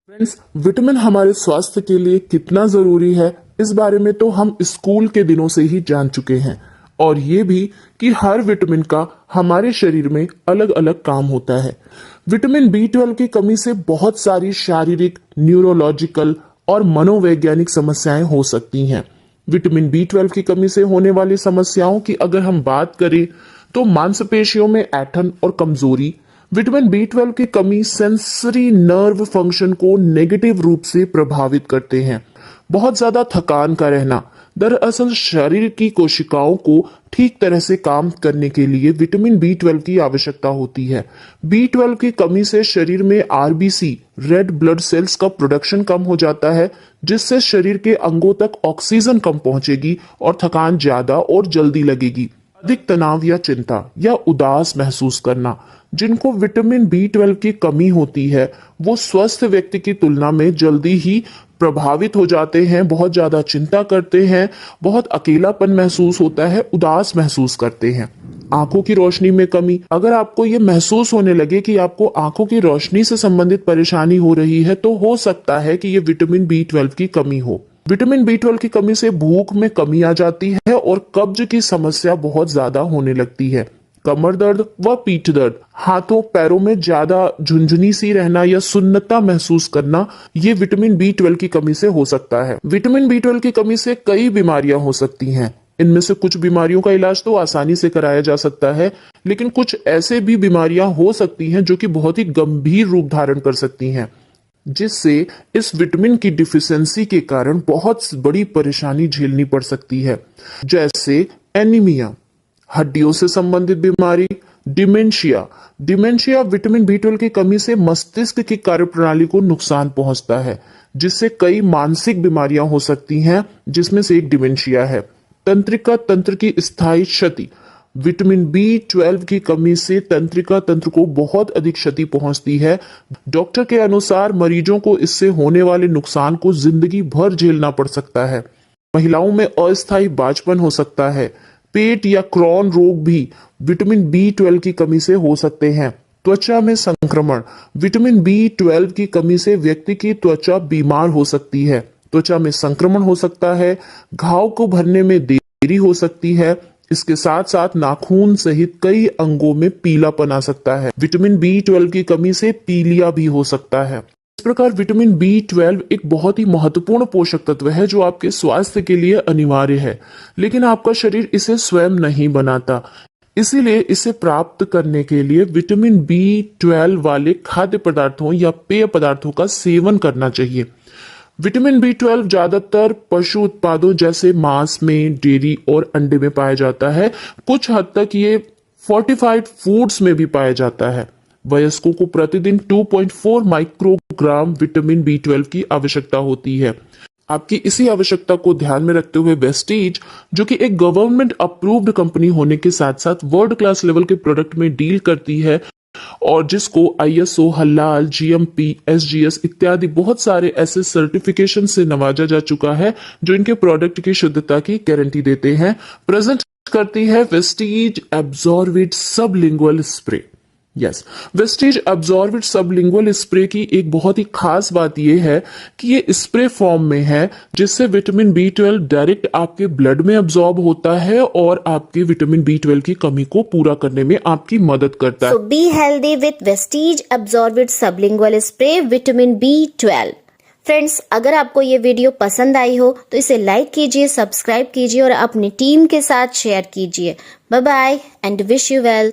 Friends, vitamin हमारे स्वास्थ्य के लिए कितना जरूरी है इस बारे में तो हम स्कूल के दिनों से ही जान चुके हैं। और ये भी कि हर विटामिन का हमारे शरीर में अलग अलग काम होता है। विटामिन बी 12 की कमी से बहुत सारी शारीरिक, न्यूरोलॉजिकल और मनोवैज्ञानिक समस्याएं हो सकती हैं। विटामिन बी 12 की कमी से होने वाली समस्याओं की अगर हम बात करें तो मांसपेशियों में ऐंठन और कमजोरी, विटामिन बी 12 की कमी सेंसरी नर्व फंक्शन को नेगेटिव रूप से प्रभावित करते हैं। बहुत ज्यादा थकान का रहना, दरअसल शरीर की कोशिकाओं को ठीक तरह से काम करने के लिए विटामिन बी 12 की आवश्यकता होती है। बी 12 की कमी से शरीर में आरबीसी, रेड ब्लड सेल्स का प्रोडक्शन कम हो जाता है, जिससे शरीर के अंगों तक ऑक्सीजन कम पहुंचेगी और थकान ज्यादा और जल्दी लगेगी। अधिक तनाव या चिंता या उदास महसूस करना, जिनको विटामिन बी 12 की कमी होती है वो स्वस्थ व्यक्ति की तुलना में जल्दी ही प्रभावित हो जाते हैं, बहुत ज्यादा चिंता करते हैं, बहुत अकेलापन महसूस होता है, उदास महसूस करते हैं। आंखों की रोशनी में कमी, अगर आपको ये महसूस होने लगे कि आपको आंखों की रोशनी से संबंधित परेशानी हो रही है तो हो सकता है कि ये विटामिन बी 12 की कमी हो। विटामिन बी 12 की कमी से भूख में कमी आ जाती है और कब्ज की समस्या बहुत ज्यादा होने लगती है। कमर दर्द व पीठ दर्द, हाथों पैरों में ज्यादा झुंझुनी सी रहना या सुन्नता महसूस करना, ये विटामिन बी 12 की कमी से हो सकता है। विटामिन बी 12 की कमी से कई बीमारियां हो सकती हैं। इनमें से कुछ बीमारियों का इलाज तो आसानी से कराया जा सकता है, लेकिन कुछ ऐसे भी बीमारियां हो सकती हैं जो कि बहुत ही गंभीर रूप धारण कर सकती हैं, जिससे इस विटामिन की डिफिशियंसी के कारण बहुत बड़ी परेशानी झेलनी पड़ सकती है, जैसे एनीमिया, हड्डियों से संबंधित बीमारी, डिमेंशिया। डिमेंशिया विटामिन बी 12 की कमी से मस्तिष्क की कार्यप्रणाली को नुकसान पहुंचता है, जिससे कई मानसिक बीमारियां हो सकती हैं, जिसमें से एक डिमेंशिया है। तंत्रिका तंत्र की स्थायी क्षति, विटामिन बी 12 की कमी से तंत्रिका तंत्र को बहुत अधिक क्षति पहुंचती है। डॉक्टर के अनुसार मरीजों को इससे होने वाले नुकसान को जिंदगी भर झेलना पड़ सकता है। महिलाओं में अस्थायी बांझपन हो सकता है। पेट या क्रॉन रोग भी विटामिन बी 12 की कमी से हो सकते हैं। त्वचा में संक्रमण, विटामिन बी 12 की कमी से व्यक्ति की त्वचा बीमार हो सकती है, त्वचा में संक्रमण हो सकता है, घाव को भरने में देरी हो सकती है। इसके साथ साथ नाखून सहित कई अंगों में पीलापन आ सकता है। विटामिन बी 12 की कमी से पीलिया भी हो सकता है। इस प्रकार विटामिन बी 12 एक बहुत ही महत्वपूर्ण पोषक तत्व है जो आपके स्वास्थ्य के लिए अनिवार्य है, लेकिन आपका शरीर इसे स्वयं नहीं बनाता। इसीलिए इसे प्राप्त करने के लिए विटामिन बी 12 वाले खाद्य पदार्थों या पेय पदार्थों का सेवन करना चाहिए। विटामिन बी 12 ज्यादातर पशु उत्पादों जैसे मांस में, डेयरी और अंडे में पाया जाता है। कुछ हद तक ये फोर्टिफाइड फूड्स में भी पाया जाता है। वयस्कों को प्रतिदिन 2.4 माइक्रोग्राम विटामिन बी 12 की आवश्यकता होती है। आपकी इसी आवश्यकता को ध्यान में रखते हुए वेस्टीज, जो कि एक गवर्नमेंट अप्रूव्ड कंपनी होने के साथ साथ वर्ल्ड क्लास लेवल के प्रोडक्ट में डील करती है और जिसको ISO, हलाल, GMP, SGS इत्यादि बहुत सारे ऐसे सर्टिफिकेशन से नवाजा जा चुका है जो इनके प्रोडक्ट की शुद्धता की गारंटी देते हैं, प्रेजेंट करती है Vestige absorbed sublingual spray. Yes, Vestige absorbed sublingual spray की एक बहुत ही खास बात यह है कि ये स्प्रे फॉर्म में है, जिससे विटामिन बी 12 डायरेक्ट आपके ब्लड में एब्जॉर्ब होता है और आपके विटामिन बी 12 की कमी को पूरा करने में आपकी मदद करता है। So be healthy with Vestige Absorbed Sublingual Spray Vitamin B 12। Friends, अगर आपको ये वीडियो पसंद आई हो तो इसे लाइक कीजिए, सब्सक्राइब कीजिए और अपनी टीम के साथ शेयर कीजिए। Bye bye and wish you well.